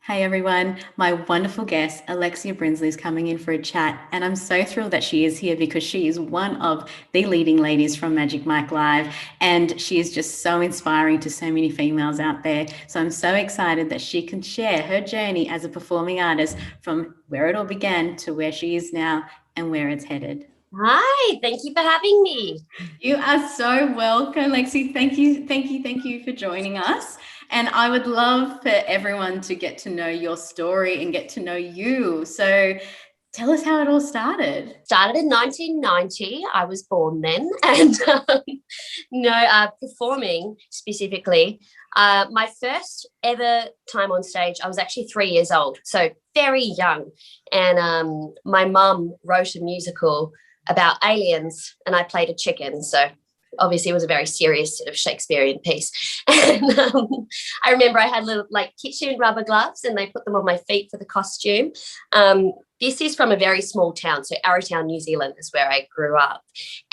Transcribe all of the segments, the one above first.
Hey everyone, my wonderful guest, Alexia Brinsley, is coming in for a chat, and I'm so thrilled that she is here because she is one of the leading ladies from Magic Mike Live, and she is just so inspiring to so many females out there. So I'm so excited that she can share her journey as a performing artist from where it all began to where she is now and where it's headed. Hi, thank you for having me. You are so welcome, Lexi. Thank you for joining us. And I would love for everyone to get to know your story and get to know you. So tell us how it all started. Started in 1990. I was born then, and performing specifically. My first ever time on stage, I was actually 3 years old, so very young. And my mum wrote a musical about aliens, and I played a chicken. So obviously it was a very serious sort of Shakespearean piece. And I remember I had little like kitchen rubber gloves, and they put them on my feet for the costume. This is from a very small town, so Arrowtown, New Zealand is where I grew up.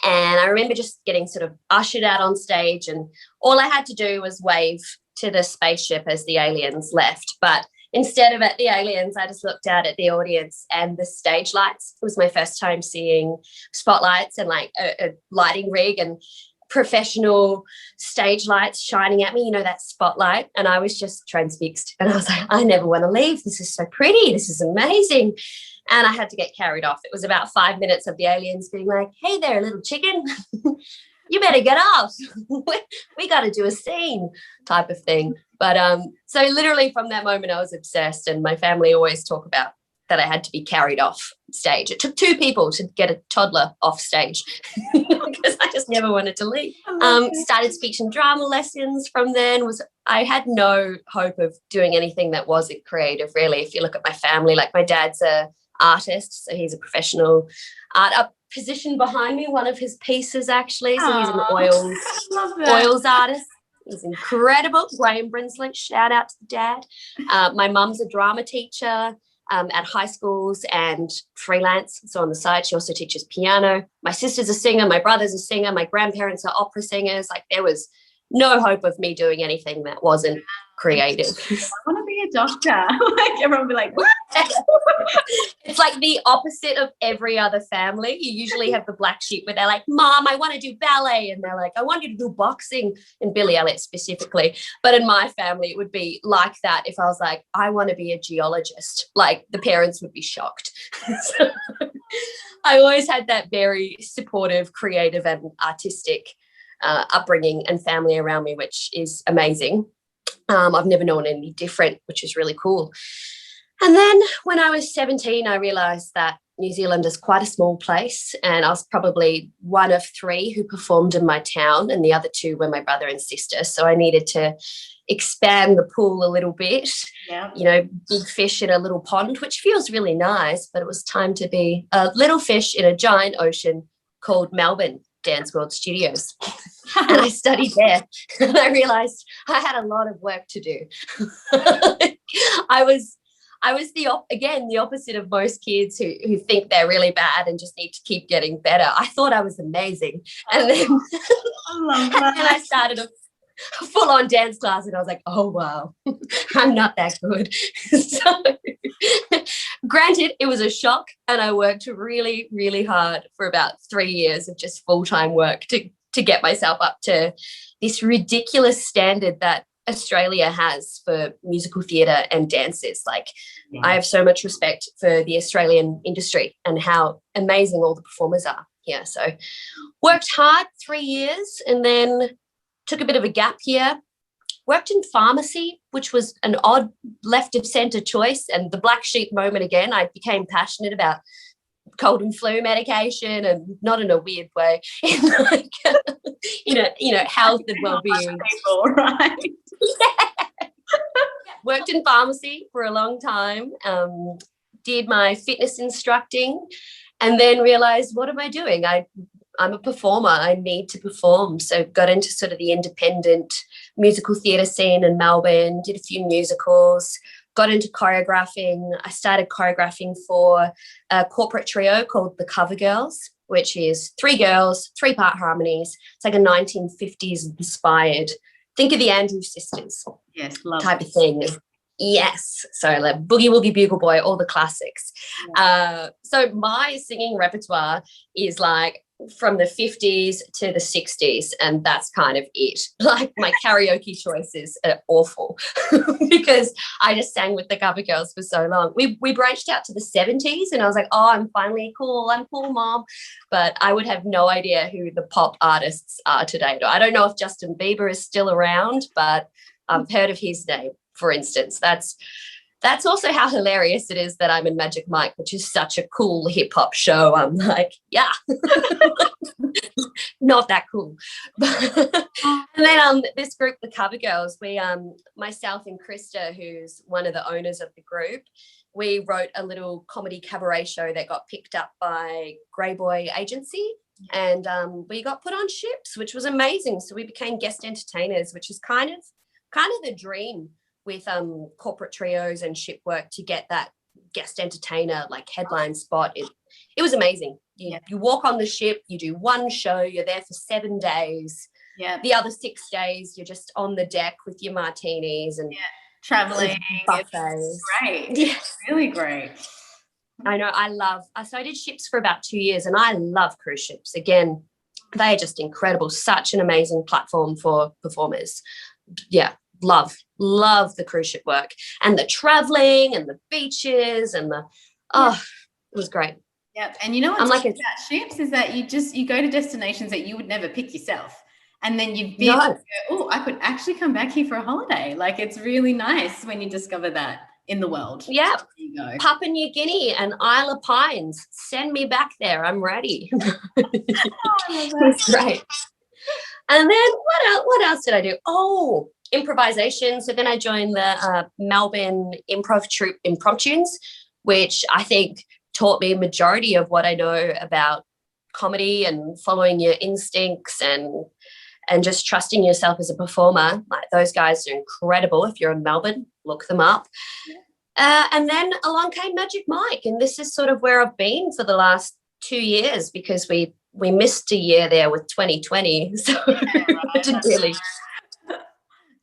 And I remember just getting sort of ushered out on stage, and all I had to do was wave to the spaceship as the aliens left. But instead of at the aliens, I just looked out at the audience and the stage lights. It was my first time seeing spotlights and like a lighting rig and professional stage lights shining at me, that spotlight. And I was just transfixed. And I was like, I never want to leave. This is so pretty. This is amazing. And I had to get carried off. It was about 5 minutes of the aliens being like, hey there, little chicken. You better get off. We got to do a scene type of thing. But so literally from that moment, I was obsessed. And my family always talk about that I had to be carried off stage. It took 2 people to get a toddler off stage because I just never wanted to leave. Started speech and drama lessons from then. I had no hope of doing anything that wasn't creative, really. If you look at my family, like my dad's a artist, so he's a professional art up position behind me, one of his pieces actually. So he's an oils artist. He's incredible. Graham Brinsley, shout out to the dad. My mum's a drama teacher at high schools and freelance. So on the side, she also teaches piano. My sister's a singer. My brother's a singer. My grandparents are opera singers. Like there was no hope of me doing anything that wasn't creative. I want to be a doctor. Like everyone would be like, what? It's like the opposite of every other family. You usually have the black sheep where they're like, Mom, I want to do ballet. And they're like, I want you to do boxing, and Billy Elliot specifically. But in my family, it would be like that. If I was like, I want to be a geologist, like the parents would be shocked. So I always had that very supportive, creative and artistic upbringing and family around me, which is amazing. I've never known any different, which is really cool. And then when I was 17, I realised that New Zealand is quite a small place, and I was probably one of 3 who performed in my town, and the other 2 were my brother and sister. So I needed to expand the pool a little bit, big fish in a little pond, which feels really nice, but it was time to be a little fish in a giant ocean called Melbourne Dance World Studios. And I studied there, and I realised I had a lot of work to do. I was the opposite of most kids who think they're really bad and just need to keep getting better. I thought I was amazing. And then, and then I started a full-on dance class, and I was like, oh, wow, I'm not that good. So granted, it was a shock, and I worked really, really hard for about 3 years of just full-time work to get myself up to this ridiculous standard that Australia has for musical theatre and dances. Like, I have so much respect for the Australian industry and how amazing all the performers are here. So worked hard 3 years, and then took a bit of a gap year, worked in pharmacy, which was an odd left of centre choice, and the black sheep moment again. I became passionate about cold and flu medication, and not in a weird way, in like, health and well-being. Right? Yeah. Worked in pharmacy for a long time, did my fitness instructing, and then realised, what am I doing? I'm a performer. I need to perform. So got into sort of the independent musical theatre scene in Melbourne, did a few musicals, got into choreographing. I started choreographing for a corporate trio called the Cover Girls, which is 3 girls, 3-part harmonies. It's like a 1950s inspired, think of the Andrews Sisters yes, love type of thing. Yes. So like Boogie Woogie Bugle Boy, all the classics. Yeah. So my singing repertoire is like from the 50s to the 60s, and that's kind of it. Like my karaoke choices are awful because I just sang with the cover girls for so long. We branched out to the 70s, and I was like, oh, I'm finally cool. I'm cool, mom. But I would have no idea who the pop artists are today. I don't know if Justin Bieber is still around, but I've heard of his name, for instance. That's also how hilarious it is that I'm in Magic Mike, which is such a cool hip hop show. I'm like, yeah, not that cool. And then this group, the Cover Girls, we myself and Krista, who's one of the owners of the group, we wrote a little comedy cabaret show that got picked up by Grey Boy Agency. And we got put on ships, which was amazing. So we became guest entertainers, which is kind of the dream with corporate trios and ship work, to get that guest entertainer like headline spot. It was amazing. You walk on the ship, you do one show, you're there for 7 days. Yeah. The other 6 days, you're just on the deck with your martinis and traveling. Buffets. It's great. Yeah. It's really great. I know. So I did ships for about 2 years, and I love cruise ships. Again, they're just incredible. Such an amazing platform for performers. Yeah. Love the cruise ship work and the traveling and the beaches and it was great. Yeah. And you know what's like about ships is that you go to destinations that you would never pick yourself, and then you'd be able to go, oh, I could actually come back here for a holiday. Like, it's really nice when you discover that in the world. Yeah. There you go. Papua New Guinea and Isle of Pines, send me back there, I'm ready. It's great. And then what else did I do? Oh, improvisation. So then I joined the Melbourne improv troupe Impromptunes, which I think taught me a majority of what I know about comedy and following your instincts and just trusting yourself as a performer. Like, those guys are incredible. If you're in Melbourne, look them up. And then along came Magic Mike, and this is sort of where I've been for the last 2 years, because we missed a year there with 2020. So really,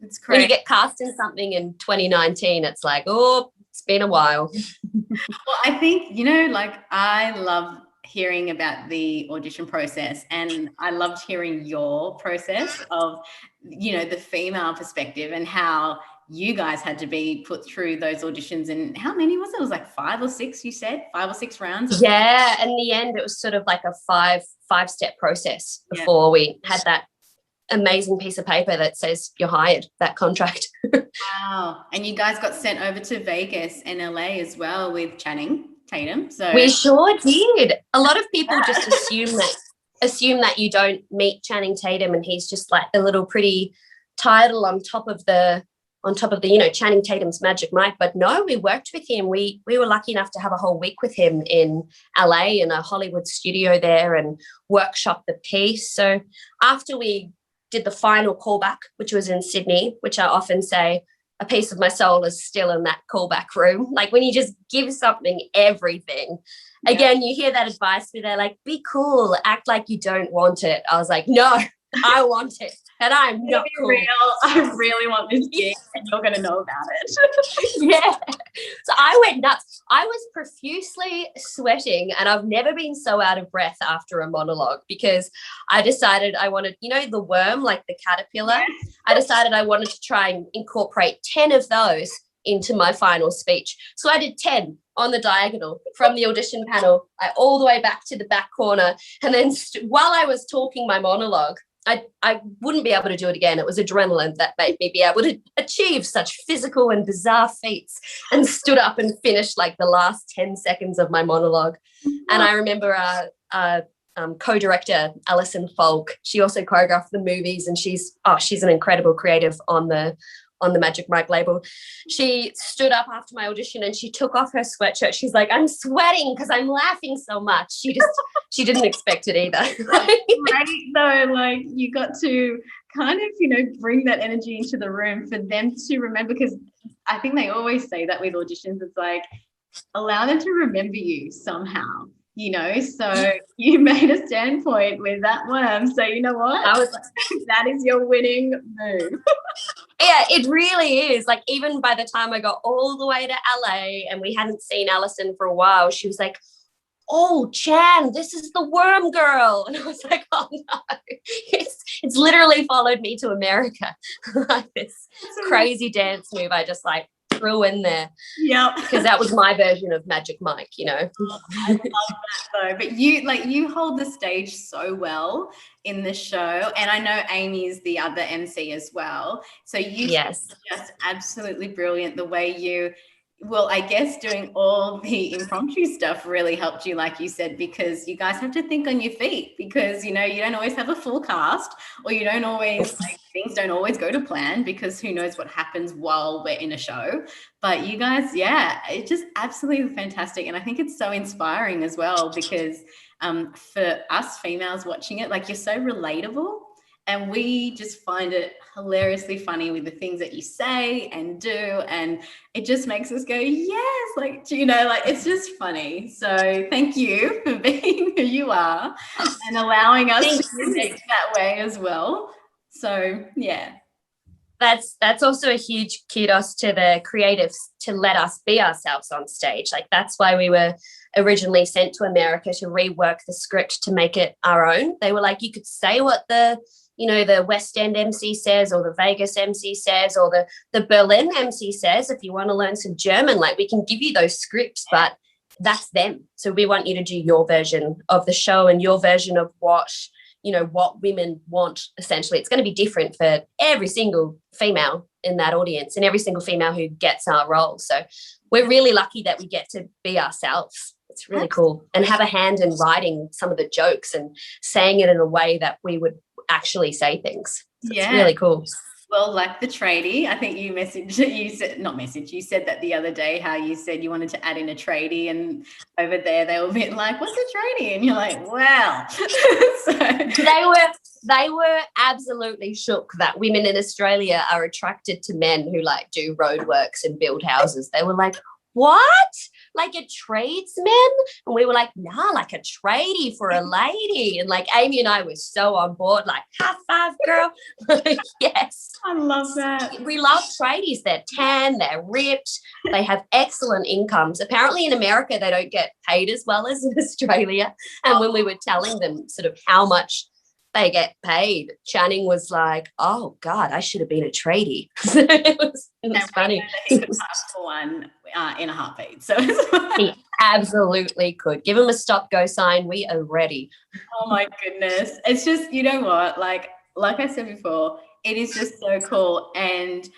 it's crazy. When you get cast in something in 2019, it's like, oh, it's been a while. Well, I think, like, I love hearing about the audition process, and I loved hearing your process of, the female perspective and how you guys had to be put through those auditions. And how many was it? It was like 5 or 6, you said? 5 or 6 rounds? Yeah, in the end, it was sort of like a five-step process before we had that amazing piece of paper that says you're hired, that contract. Wow. And you guys got sent over to Vegas and LA as well with Channing Tatum. So we sure did. A lot of people just assume that you don't meet Channing Tatum and he's just like the little pretty title on top of the Channing Tatum's Magic Mike. But no, we worked with him. We were lucky enough to have a whole week with him in LA in a Hollywood studio there and workshop the piece. So after we did the final callback, which was in Sydney, which I often say a piece of my soul is still in that callback room. Like, when you just give something everything. Again, you hear that advice where they're like, be cool, act like you don't want it. I was like, no, I want it, and I'm not cool. Real. I really want this gig, and you're going to know about it. Yeah. So I went nuts. I was profusely sweating, and I've never been so out of breath after a monologue, because I decided I wanted, the worm, like the caterpillar. Yes. I decided I wanted to try and incorporate 10 of those into my final speech. So I did 10 on the diagonal from the audition panel, all the way back to the back corner. And then while I was talking my monologue, I wouldn't be able to do it again. It was adrenaline that made me be able to achieve such physical and bizarre feats, and stood up and finished like the last 10 seconds of my monologue. And I remember co-director Alison Falk, she also choreographed the movies, and she's an incredible creative on the Magic Mike label. She stood up after my audition and she took off her sweatshirt. She's like, I'm sweating because I'm laughing so much. She didn't expect it either. Right, though, like, you got to kind of, bring that energy into the room for them to remember, because I think they always say that with auditions, it's like, allow them to remember you somehow. So you made a standpoint with that worm. So you know what? I was like, that is your winning move. Yeah, it really is. Like, even by the time I got all the way to LA and we hadn't seen Alison for a while, she was like, oh, Chan, this is the worm girl. And I was like, oh no, it's literally followed me to America. Like this crazy dance move I just like threw in there. Yeah. Because that was my version of Magic Mike, you know. I love that though. But you hold the stage so well in the show. And I know Amy's the other MC as well. So yes, just absolutely brilliant the way you, well, I guess doing all the impromptu stuff really helped you, like you said, because you guys have to think on your feet because, you know, you don't always have a full cast, or you don't always, like, things don't always go to plan because who knows what happens while we're in a show. But you guys, yeah, it's just absolutely fantastic. And I think it's so inspiring as well because for us females watching it, like, you're so relatable. And we just find it hilariously funny with the things that you say and do. And it just makes us go, yes, like, you know, like, it's just funny. So thank you for being who you are and allowing us to connect that way as well. So, yeah. That's also a huge kudos to the creatives to let us be ourselves on stage. Like, that's why we were originally sent to America to rework the script to make it our own. They were like, you could say what the West End MC says, or the Vegas MC says, or the Berlin MC says. If you want to learn some German, like, we can give you those scripts, but that's them. So we want you to do your version of the show and your version of what women want. Essentially, it's going to be different for every single female in that audience and every single female who gets our role. So we're really lucky that we get to be ourselves. It's really cool, and have a hand in writing some of the jokes and saying it in a way that we would actually say things. So it's really cool. Well, like the tradie, I think you said that the other day, how you said you wanted to add in a tradie, and over there they were a bit like, what's a tradie? And you're like, wow. So they were absolutely shook that women in Australia are attracted to men who like do roadworks and build houses. They were like, what? Like a tradesman? And we were like, nah, like a tradie for a lady. And like Amy and I were so on board, like, high five, girl. Yes. I love that. We love tradies. They're tan, they're ripped, they have excellent incomes. Apparently in America, they don't get paid as well as in Australia. And when we were telling them sort of how much they get paid, Channing was like, oh God, I should have been a tradie. it was funny. He could pass for one in a heartbeat. So he absolutely could. Give him a stop go sign. We are ready. Oh my goodness. It's just, you know what, like I said before, it is just so cool. And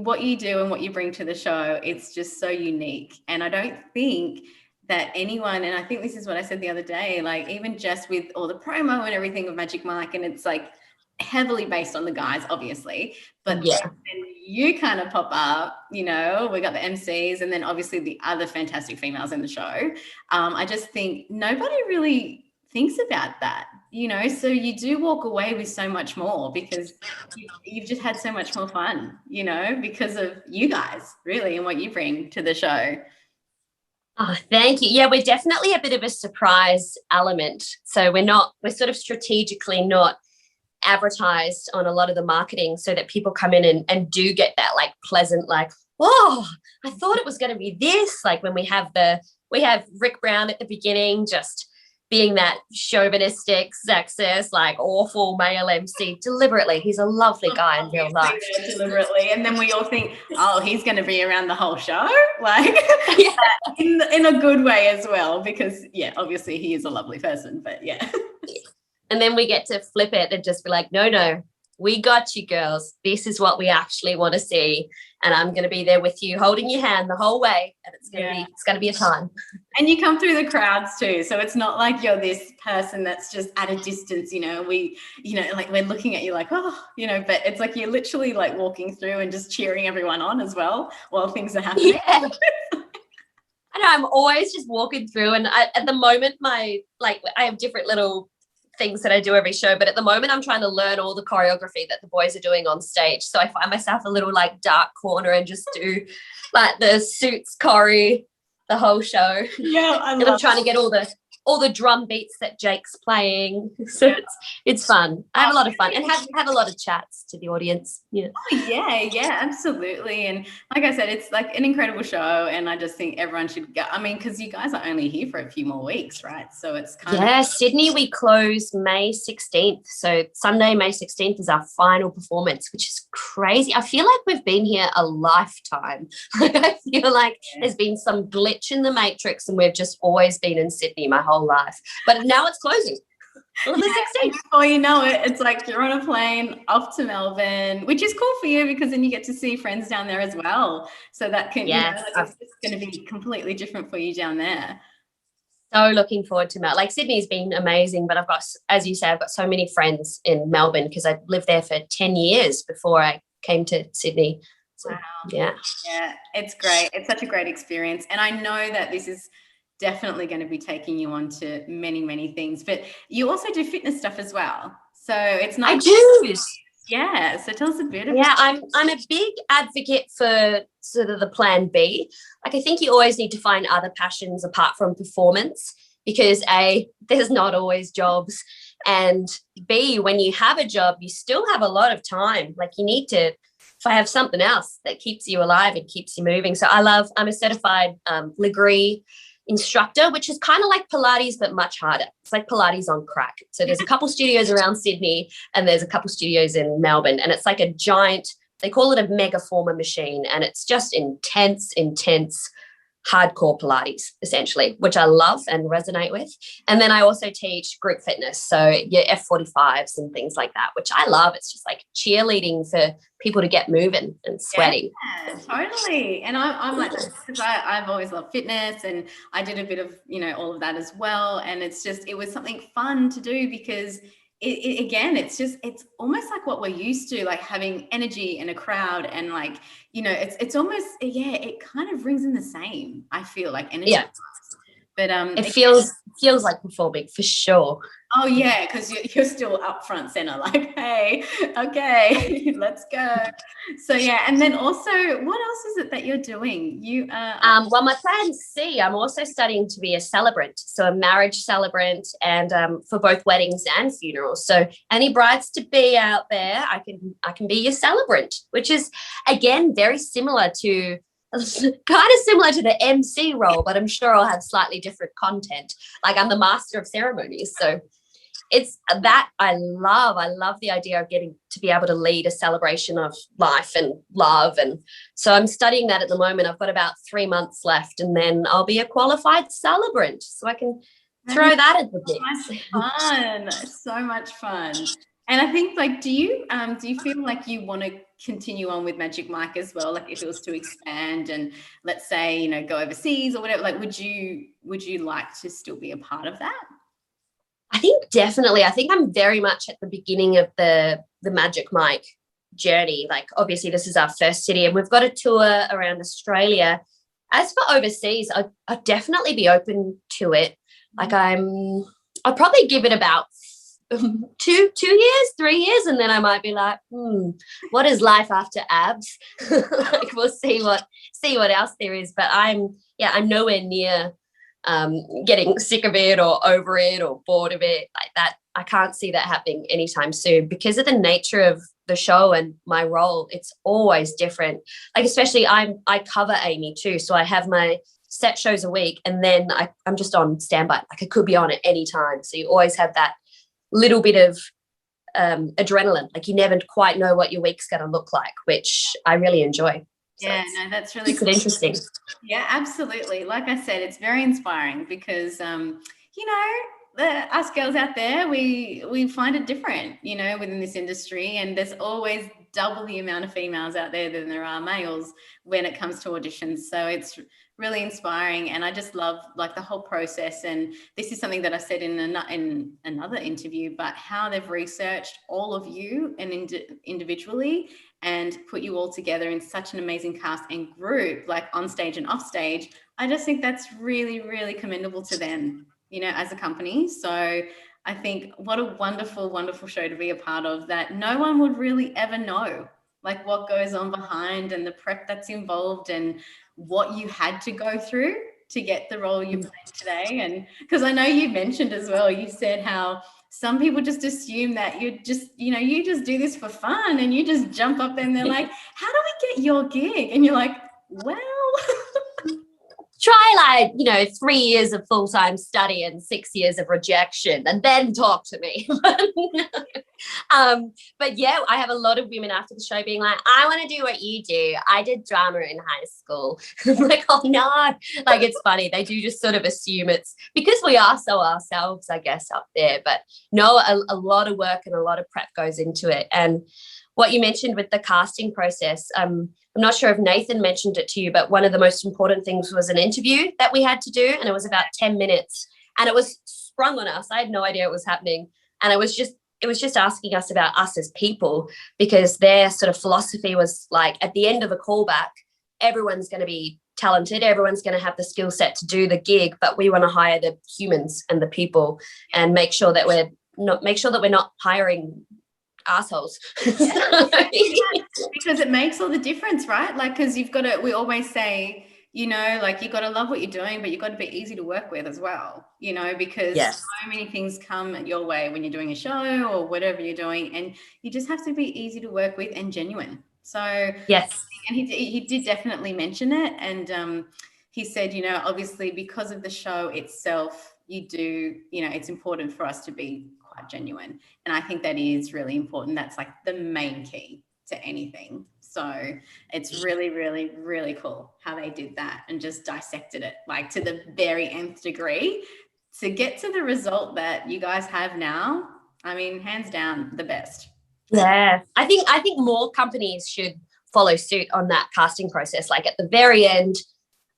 what you do and what you bring to the show, it's just so unique. And I don't think that anyone, and I think this is what I said the other day, like, even just with all the promo and everything of Magic Mike, and it's like heavily based on the guys, obviously, but yeah, then you kind of pop up, you know, we got the MCs and then obviously the other fantastic females in the show. I just think nobody really thinks about that, you know, so you do walk away with so much more because you've just had so much more fun, you know, because of you guys really and what you bring to the show. Oh, thank you. Yeah, we're definitely a bit of a surprise element. So we're sort of strategically not advertised on a lot of the marketing so that people come in and do get that like pleasant, like, oh, I thought it was going to be this. Like when we have Rick Brown at the beginning, just being that chauvinistic, sexist, like awful male MC deliberately. He's a lovely guy in real life. Deliberately. And then we all think, oh, he's going to be around the whole show. Like yeah. in a good way as well, because yeah, obviously he is a lovely person, but yeah. And then we get to flip it and just be like, no, we got you girls. This is what we actually want to see. And I'm going to be there with you, holding your hand the whole way. And it's going to be a time. And you come through the crowds too. So it's not like you're this person that's just at a distance, you know, like we're looking at you like, oh, you know, but it's like you're literally like walking through and just cheering everyone on as well while things are happening. Yeah. I know, I'm always just walking through, and at the moment, I have different little things that I do every show, but at the moment I'm trying to learn all the choreography that the boys are doing on stage. So I find myself a little like dark corner and just do like the suits choreo the whole show. Yeah, I'm trying to get all the all the drum beats that Jake's playing. So it's fun. I have a lot of fun and have a lot of chats to the audience. Yeah. Oh, yeah, absolutely. And like I said, it's like an incredible show, and I just think everyone should go. I mean, because you guys are only here for a few more weeks, right? So it's kind of Sydney, we close May 16th. So Sunday, May 16th is our final performance, which is crazy. I feel like we've been here a lifetime. Like I feel like there's been some glitch in the matrix and we've just always been in Sydney my whole life. But now it's closing. On the 16th. Before you know it, it's like you're on a plane off to Melbourne, which is cool for you because then you get to see friends down there as well. So that can, it's going to be completely different for you down there. So looking forward to Melbourne. Like Sydney's been amazing, but I've got, as you say, I've got so many friends in Melbourne because I lived there for 10 years before I came to Sydney. So, wow. Yeah, it's great. It's such a great experience. And I know that this is definitely going to be taking you on to many, many things, but you also do fitness stuff as well. So it's not. I do. Yeah. So tell us a bit about. Yeah, I'm a big advocate for sort of the plan B. Like I think you always need to find other passions apart from performance because A, there's not always jobs, and B, when you have a job, you still have a lot of time. Like you need to have something else that keeps you alive and keeps you moving. So I'm a certified Legree instructor, which is kind of like Pilates but much harder. It's like Pilates on crack. So there's a couple studios around Sydney and there's a couple studios in Melbourne, and it's like a giant, they call it a mega former machine, and it's just intense hardcore Pilates essentially, which I love and resonate with. And then I also teach group fitness, so your F45s and things like that, which I love. It's just like cheerleading for people to get moving and sweating. Yeah, totally. And I'm like that because I've always loved fitness, and I did a bit of all of that as well. And it was something fun to do because it's almost like what we're used to, like having energy in a crowd, and like it's almost it kind of rings in the same. I feel like energy, but it feels like performing for sure. Oh yeah, because you're still up front center, like, hey, okay, let's go. So yeah, and then also, what else is it that you're doing? You well, my plan C, I'm also studying to be a celebrant, so a marriage celebrant, and for both weddings and funerals. So any brides to be out there, I can be your celebrant, which is again very similar to. Kind of similar to the MC role, but I'm sure I'll have slightly different content. Like I'm the master of ceremonies, so it's that I love the idea of getting to be able to lead a celebration of life and love. And so I'm studying that at the moment. I've got about 3 months left, and then I'll be a qualified celebrant, so I can throw that at the mix. Fun, so much fun. And I think, like, do you feel like you want to continue on with Magic Mike as well? Like, if it was to expand and let's say, go overseas or whatever, like, would you like to still be a part of that? I think definitely. I think I'm very much at the beginning of the Magic Mike journey. Like, obviously, this is our first city, and we've got a tour around Australia. As for overseas, I'd definitely be open to it. Like, I'll probably give it about 2 years, 3 years, and then I might be like, what is life after abs? Like, we'll see what else there is. But I'm nowhere near getting sick of it or over it or bored of it like that. I can't see that happening anytime soon because of the nature of the show and my role. It's always different. Like, especially I cover Amy too, so I have my set shows a week, and then I'm just on standby. Like, I could be on at any time, so you always have that little bit of adrenaline. Like, you never quite know what your week's going to look like, which I really enjoy. So yeah, no, that's really cool. Interesting. Yeah, absolutely. Like I said, it's very inspiring because, us girls out there, we find it different, within this industry, and there's always double the amount of females out there than there are males when it comes to auditions. So it's really inspiring, and I just love like the whole process. And this is something that I said in another interview, but how they've researched all of you and individually and put you all together in such an amazing cast and group, like on stage and off stage. I just think that's really, really commendable to them, as a company. So I think what a wonderful, wonderful show to be a part of that no one would really ever know, like what goes on behind and the prep that's involved and what you had to go through to get the role you played today? And because I know you mentioned as well, you said how some people just assume that you just, you just do this for fun and you just jump up and they're like, how do we get your gig? And you're like, well, try 3 years of full-time study and 6 years of rejection and then talk to me. But yeah, I have a lot of women after the show being like, I want to do what you do. I did drama in high school. I'm like, oh no. Like, it's funny. They do just sort of assume it's because we are so ourselves, I guess, up there. But no, a lot of work and a lot of prep goes into it. And what you mentioned with the casting process, I'm not sure if Nathan mentioned it to you, but one of the most important things was an interview that we had to do, and it was about 10 minutes, and it was sprung on us. I had no idea it was happening, and it was just asking us about us as people, because their sort of philosophy was like, at the end of a callback, everyone's going to be talented, everyone's going to have the skill set to do the gig, but we want to hire the humans and the people and make sure that we're not hiring assholes. Because it makes all the difference, right? Like, because we always say, like, you got to love what you're doing, but you've got to be easy to work with as well, because yes. so many things come your way when you're doing a show or whatever you're doing, and you just have to be easy to work with and genuine. So yes, and he did definitely mention it, and he said, obviously because of the show itself, it's important for us to be quite genuine, and I think that is really important. That's like the main key to anything. So it's really, really, really cool how they did that and just dissected it like to the very nth degree to get to the result that you guys have now. I mean, hands down, the best. Yeah, I think more companies should follow suit on that casting process. Like, at the very end,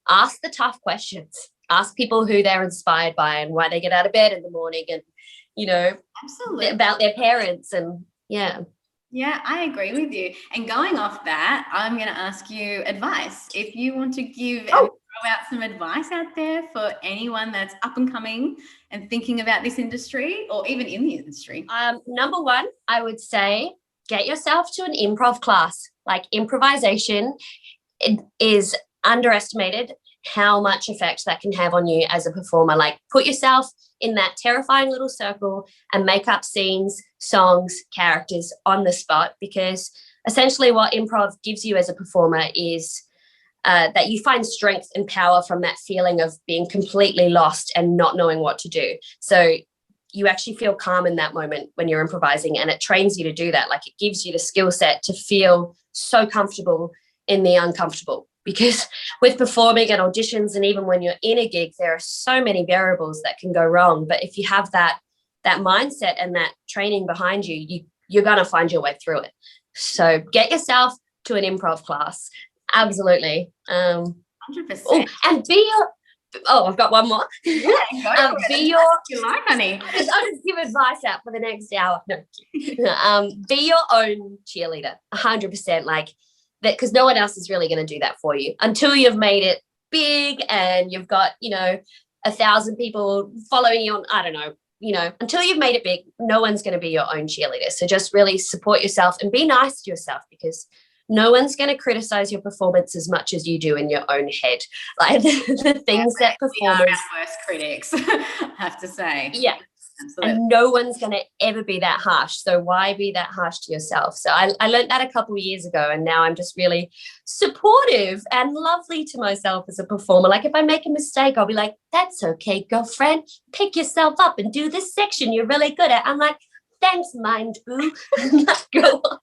ask the tough questions. Ask people who they're inspired by and why they get out of bed in the morning, and absolutely about their parents. And yeah, I agree with you. And going off that, I'm going to ask you advice. If you want to give throw out some advice out there for anyone that's up and coming and thinking about this industry or even in the industry. Number one, I would say get yourself to an improv class. Like, improvisation, it is underestimated how much effect that can have on you as a performer. Like, put yourself in that terrifying little circle and make up scenes, songs, characters on the spot, because essentially what improv gives you as a performer is that you find strength and power from that feeling of being completely lost and not knowing what to do. So you actually feel calm in that moment when you're improvising, and it trains you to do that. Like, it gives you the skill set to feel so comfortable in the uncomfortable. Because with performing at auditions and even when you're in a gig, there are so many variables that can go wrong. But if you have that mindset and that training behind you, you're going to find your way through it. So get yourself to an improv class. Absolutely. 100%. And be your... Oh, I've got one more. Yeah, go be your... You like, honey. I'll just give advice out for the next hour. No. Be your own cheerleader, 100%. Like, that, because no one else is really going to do that for you until you've made it big and you've got 1,000 people following you on, I don't know, until you've made it big, no one's going to be your own cheerleader. So just really support yourself and be nice to yourself, because no one's going to criticize your performance as much as you do in your own head. Like, the things that performers... We are our worst critics, I have to say. Yeah. Absolutely. And no one's going to ever be that harsh. So why be that harsh to yourself? So I learned that a couple of years ago, and now I'm just really supportive and lovely to myself as a performer. Like, if I make a mistake, I'll be like, that's okay, girlfriend. Pick yourself up and do this section you're really good at. I'm like, thanks, mind boo. Go on.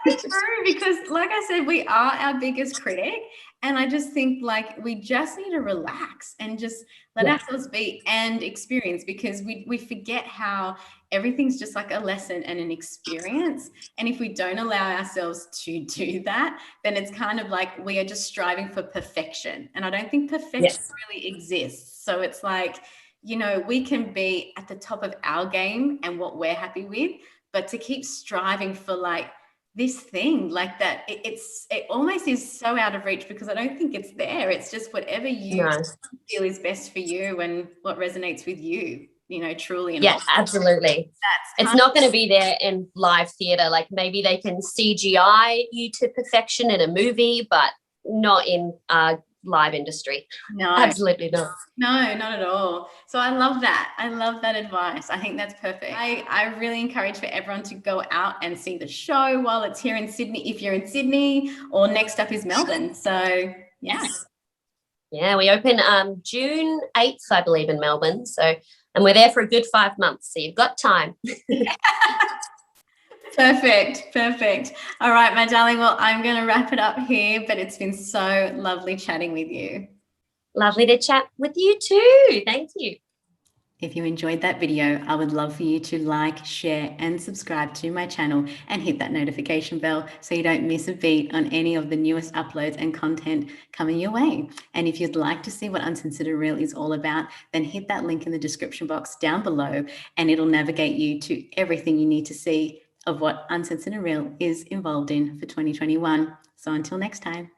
It's so true, because like I said, we are our biggest critic. And I just think, like, we just need to relax and just let ourselves be and experience, because we forget how everything's just like a lesson and an experience. And if we don't allow ourselves to do that, then it's kind of like we are just striving for perfection. And I don't think perfection really exists. So it's like, we can be at the top of our game and what we're happy with, but to keep striving for like this thing like that, it almost is so out of reach, because I don't think it's there. It's just whatever you feel is best for you and what resonates with you, truly. And absolutely. It's not going to be there in live theatre. Like, maybe they can CGI you to perfection in a movie, but not in live industry. No. Absolutely not. No, not at all. So I love that. I love that advice. I think that's perfect. I really encourage for everyone to go out and see the show while it's here in Sydney, if you're in Sydney, or next up is Melbourne. So yeah. Yes. Yeah, we open June 8th, I believe, in Melbourne. So, and we're there for a good 5 months. So you've got time. Perfect. All right, my darling. Well, I'm going to wrap it up here, but it's been so lovely chatting with you. Lovely to chat with you too. Thank you. If you enjoyed that video, I would love for you to like, share, and subscribe to my channel and hit that notification bell so you don't miss a beat on any of the newest uploads and content coming your way. And if you'd like to see what Uncensored and Real is all about, then hit that link in the description box down below and it'll navigate you to everything you need to see of what Uncensored and Real is involved in for 2021. So until next time.